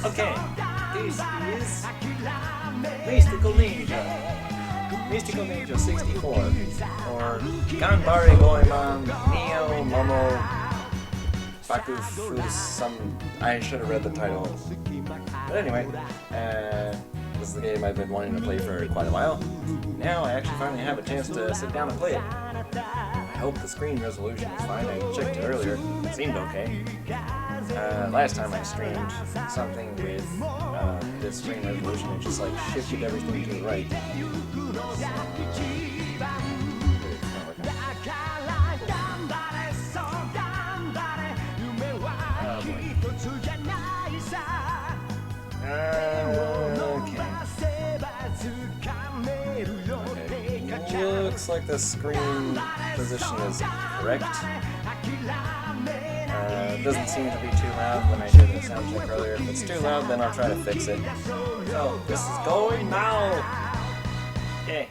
Okay, this is Mystical Ninja. Mystical Ninja 64, or Ganbare Goemon, Bakufu, I should have read the title. But anyway, this is the game I've been wanting to play for quite a while. Now I actually finally have a chance to sit down and play it. I hope the screen resolution is fine. I checked it earlier. It seemed okay. Last time I streamed something with this screen resolution, it just like shifted everything to the right. Looks like the screen position is correct. It doesn't seem to be too loud when I did the sound check earlier. If it's too loud, then I'll try to fix it. So, this is going now! Okay.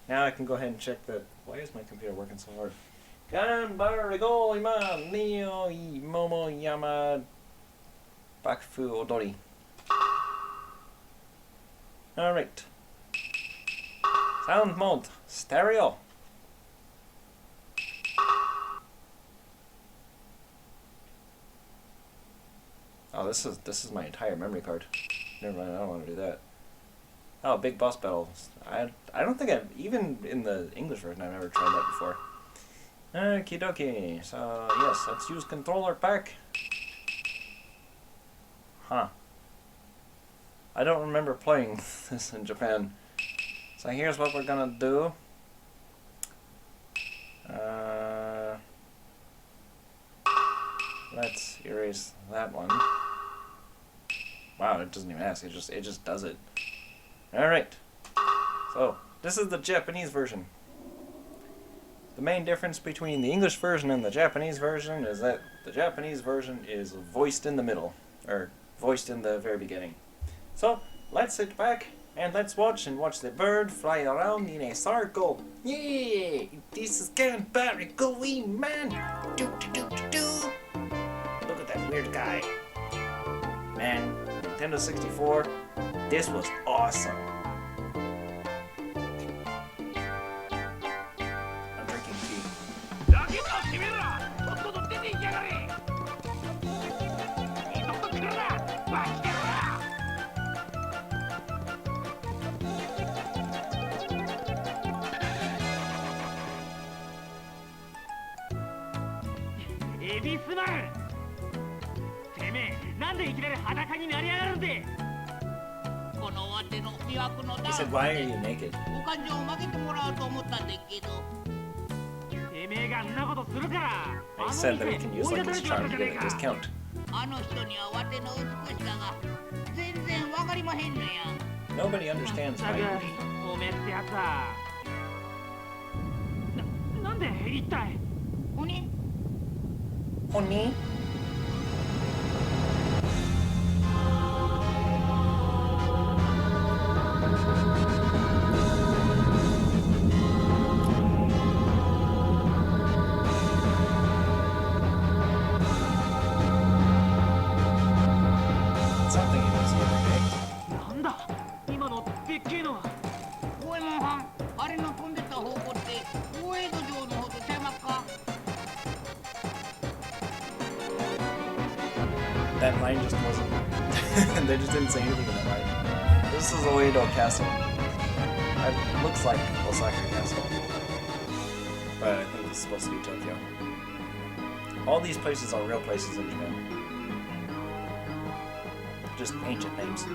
Now I can go ahead and check the... Why is my computer working so hard? Ganbare Goemon, Neomomoyama, Bakufu, Odori. Alright. Sound mode, stereo. Oh, this is my entire memory card. Never mind, I don't want to do that. Oh, big boss battle. I don't think I've, even in the English version, I've never tried that before. Okie dokie. So yes, let's use controller pack. Huh. I don't remember playing this in Japan. So here's what we're gonna do. Let's erase that one. Wow, it doesn't even ask. It just does it. All right. So this is the Japanese version. The main difference between the English version and the Japanese version is that the Japanese version is voiced in the middle, or voiced in the very beginning. So let's sit back and let's watch the bird fly around in a circle. Yay! This is Ganbare Goemon. Do do do do do. Look at that weird guy. Man, Nintendo 64. This was awesome. I'm drinking tea. He said, why are you naked? He said that we can use like his charm to get a discount. Nobody understands my beauty. Honey? Something you don't see every day. That line just wasn't... they just didn't say anything in that line. This is Oedo Castle. It looks like Osaka Castle. But I think it's supposed to be Tokyo. All these places are real places in Japan. Just ancient names.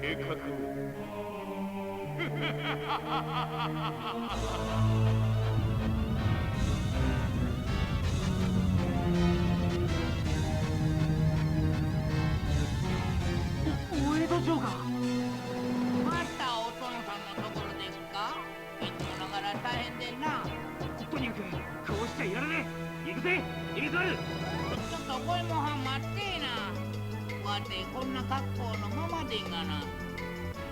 計画を。お江戸城が。またお殿さんのところですか？いつもながら大変でな。とにかくこうしちゃいられねえ。行くぜ、エリザル。ちょっとゴエモンはん待ってな。わてこんな格好のままでんがな。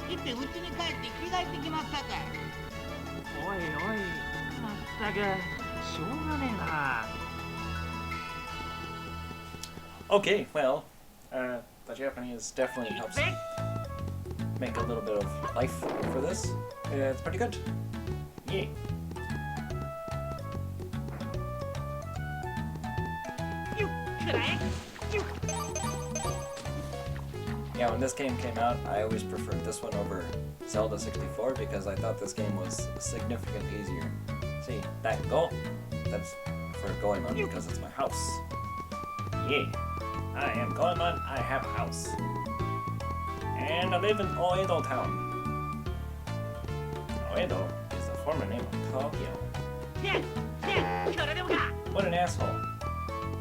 いってうちに帰って着替えてきますさかい。おいおい、まったくしょうがねえな。Okay, well, the Japanese definitely helps make a little bit of life for this. It's pretty good. Yay. Yeah, when this game came out, I always preferred this one over Zelda 64 because I thought this game was significantly easier. See, that go, that's for Goemon because it's my house. Yeah, I am Goemon, I have a house. And I live in Oedo town. Oedo is the former name of Tokyo. What an asshole.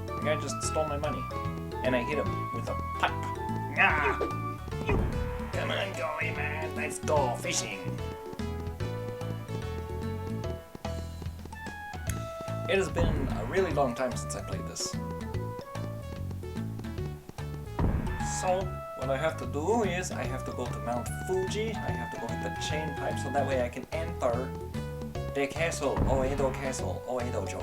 The guy just stole my money. And I hit him with a pipe. Ah! Come on, Goemon, let's go fishing. It has been a really long time since I played this. So, what I have to do is I have to go to Mount Fuji, I have to go get the chain pipe so that way I can enter the castle, Oedo Castle, Oedo-jo.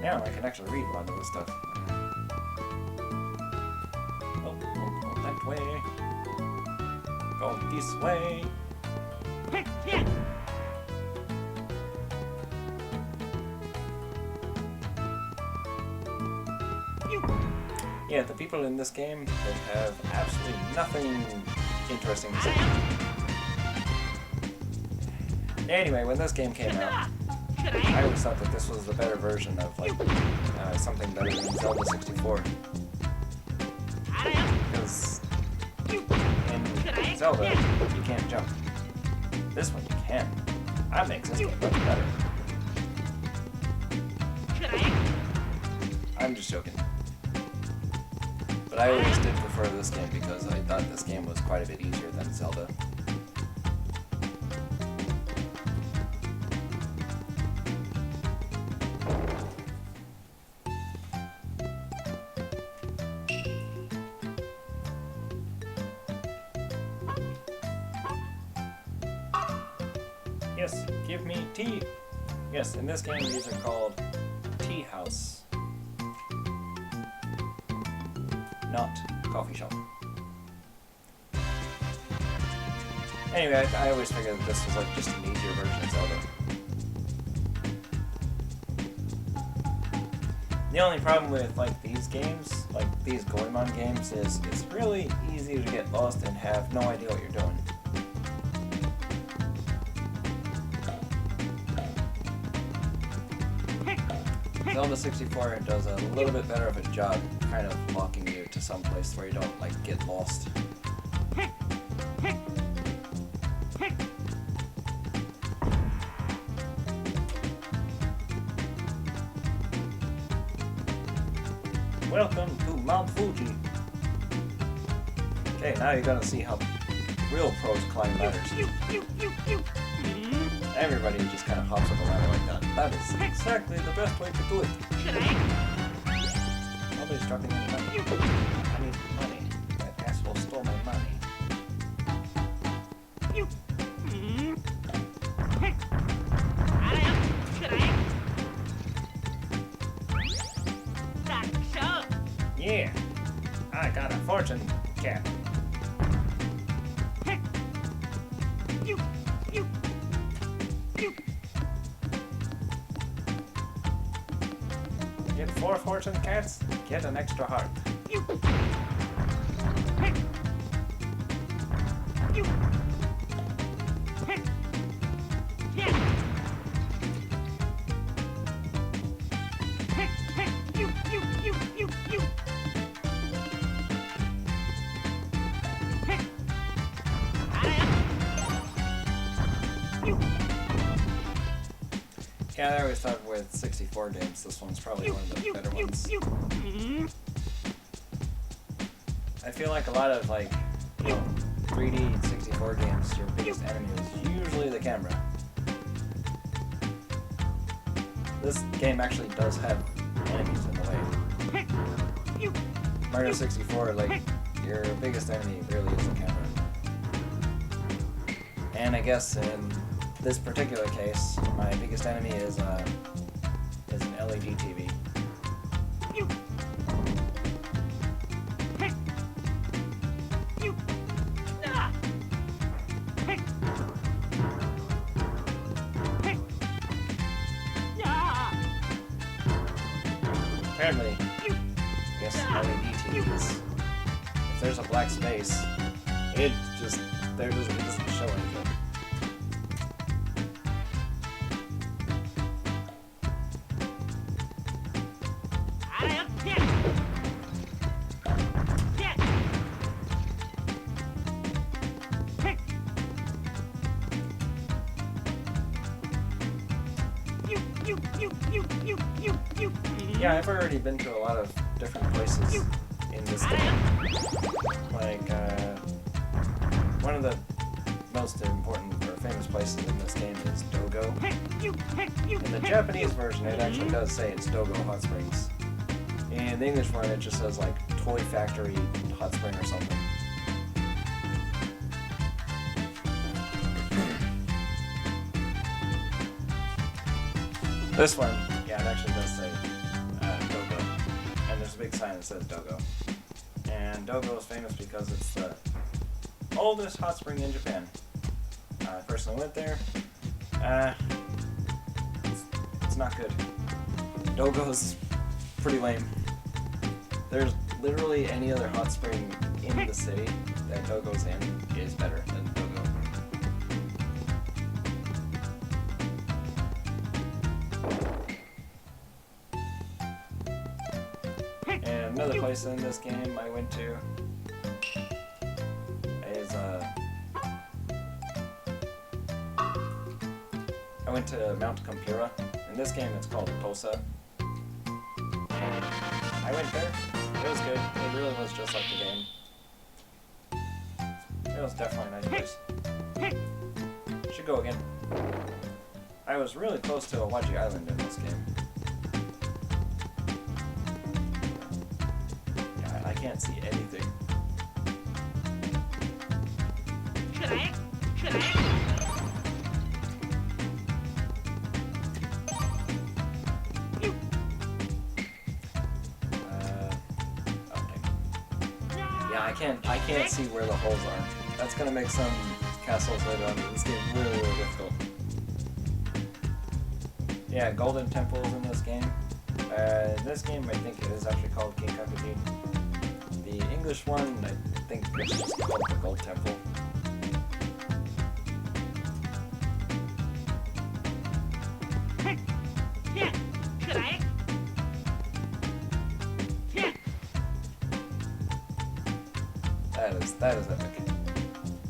Now I can actually read a lot of this stuff. Oh, that way. Go this way. Yeah, the people in this game, they have absolutely nothing interesting to say. Anyway, when this game came out, I always thought that this was the better version of like something better than Zelda 64. Because in Zelda, you can't jump. This one you can. That makes this game much better. I'm just joking. But I always did prefer this game because I thought this game was quite a bit easier than Zelda. Yes, give me tea. Yes, in this game these are called tea house, not coffee shop. Anyway, I always figured that this was like just an easier version of Zelda. The only problem with like these games, like these Goemon games, is it's really easy to get lost and have no idea what you're doing. Zelda 64 does a little bit better of a job kind of walking you to some place where you don't like get lost. Welcome to Mount Fuji. Okay, now you're gonna see how real pros climb ladders. Everybody just kind of hops up a ladder like that. That is exactly the best way to do it. Nobody's dropping any money. I need money. That asshole stole my money. Yeah, I got a fortune cap. Get 4 fortune cats, get an extra heart. Yeah, I always thought with 64 games, this one's probably one of the better ones. I feel like a lot of, like, you know, 3D 64 games, your biggest enemy is usually the camera. This game actually does have enemies in the way. Mario 64, like, your biggest enemy really is the camera. And I guess in this particular case, my biggest enemy is an LED TV. Apparently, I guess LED TVs, if there's a black space, it doesn't show anything. Yeah, I've already been to a lot of different places in this game. Like, one of the most important or famous places in this game is Dogo. In the Japanese version, it actually does say it's Dogo Hot Springs. In the English one, it just says, like, Toy Factory Hot Spring or something. This one, yeah, it actually does say Dogo. And there's a big sign that says Dogo. And Dogo is famous because it's the oldest hot spring in Japan. I personally went there. It's not good. Dogo's pretty lame. There's literally any other hot spring in the city that Dogo's in is better than Dogo. And another place in this game I went to is I went to Mount Campura. In this game it's called Tosa. And I went there. It was good. It really was just like the game. It was definitely a nice place. Should go again. I was really close to Awaji Island in this game. Yeah, I can't see anything. I can't see where the holes are. That's gonna make some castles later on in this game really, really difficult. Yeah, golden temples in this game. In this game, I think it is actually called Kinkakuji. The English one, I think it's just called the Gold Temple. That is epic.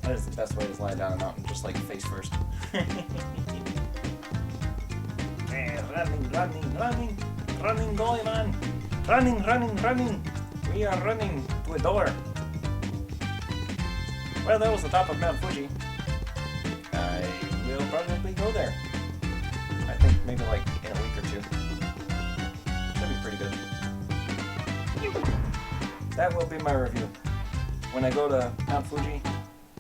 That is the best way to slide down a mountain, just like face first. Running, Goemon! Running! We are running to a door. Well, that was the top of Mount Fuji. I will probably go there. I think maybe like in a week or two. Should be pretty good. That will be my review. When I go to Mount Fuji,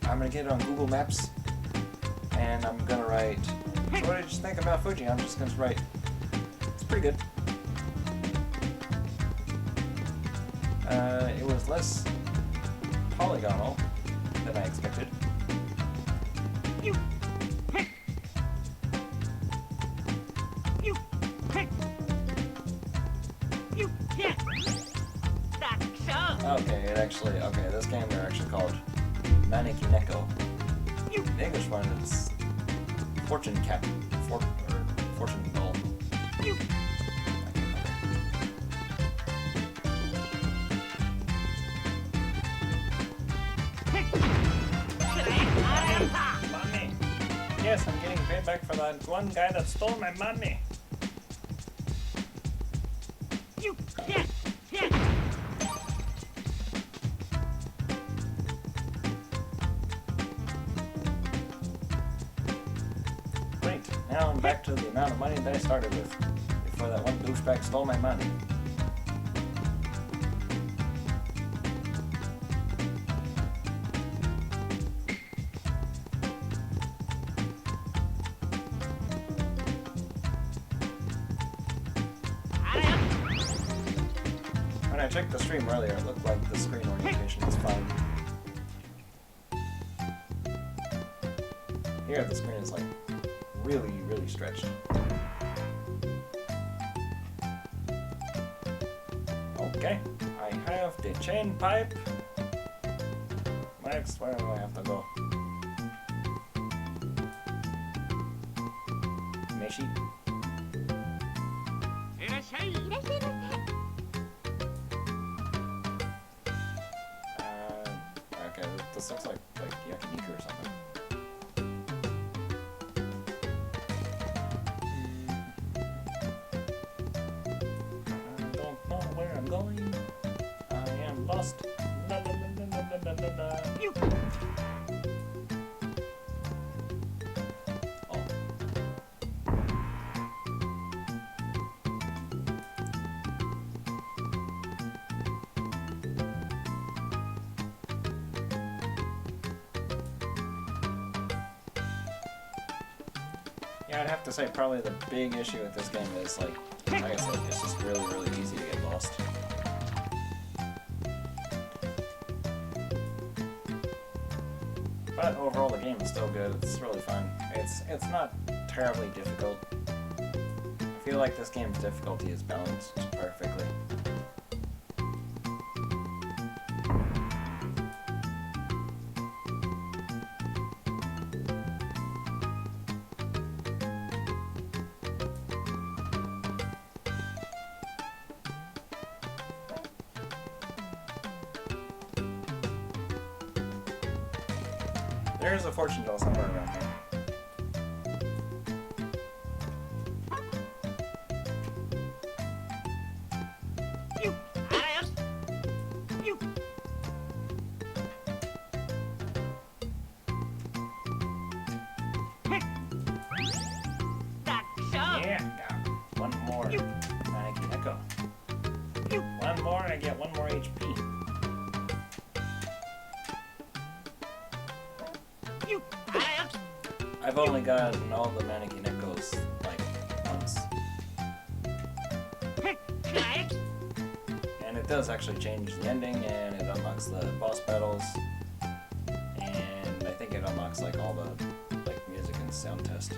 I'm going to get it on Google Maps, and I'm going to write, so what did you think about Fuji? I'm just going to write, it's pretty good. It was less polygonal than I expected. Okay, this game they're actually called Maneki Neko. The English one is Fortune Cap, or Fortune Ball. Money! Yes, I'm getting paid back for that one guy that stole my money. Now I'm back to the amount of money that I started with before that one douchebag stole my money. When I checked the stream earlier, it looked like the screen orientation was fine. Here, the screen is like really, really stretched. Okay, I have the chain pipe. Next, where do I have to go? Meshi? Okay, this looks like yakiniku or something. I don't know where I'm going. I am lost. La, la, la, la, la, la, la, la. Oh. Yeah, I'd have to say probably the big issue with this game is like I said, it's just really, really easy to get lost. But overall, the game is still good. It's really fun. It's not terribly difficult. I feel like this game's difficulty is balanced perfectly. There's a fortune doll somewhere around here. Yeah, got one more mannequin echo. One more, I get one more HP. I've only gotten all the mannequin echoes like once. And it does actually change the ending, and it unlocks the boss battles, and I think it unlocks like all the like music and sound test.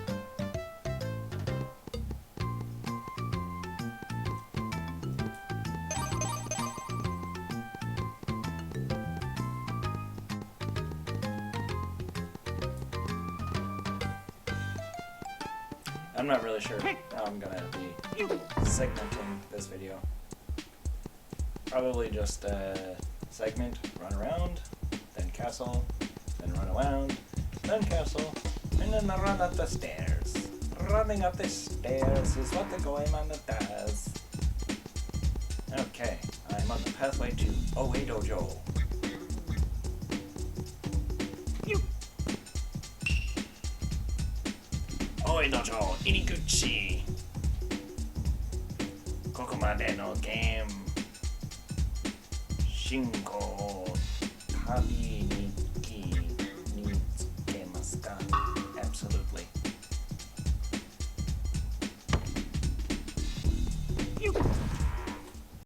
I'm not really sure how I'm gonna be segmenting this video. Probably just segment, run around, then castle, then run around, then castle, and then run up the stairs. Running up the stairs is what the Goemon does. Okay, I'm on the pathway to Oe Dojo. Oe Dojo, Iniguchi. Kokomade no game. Shinko Tabi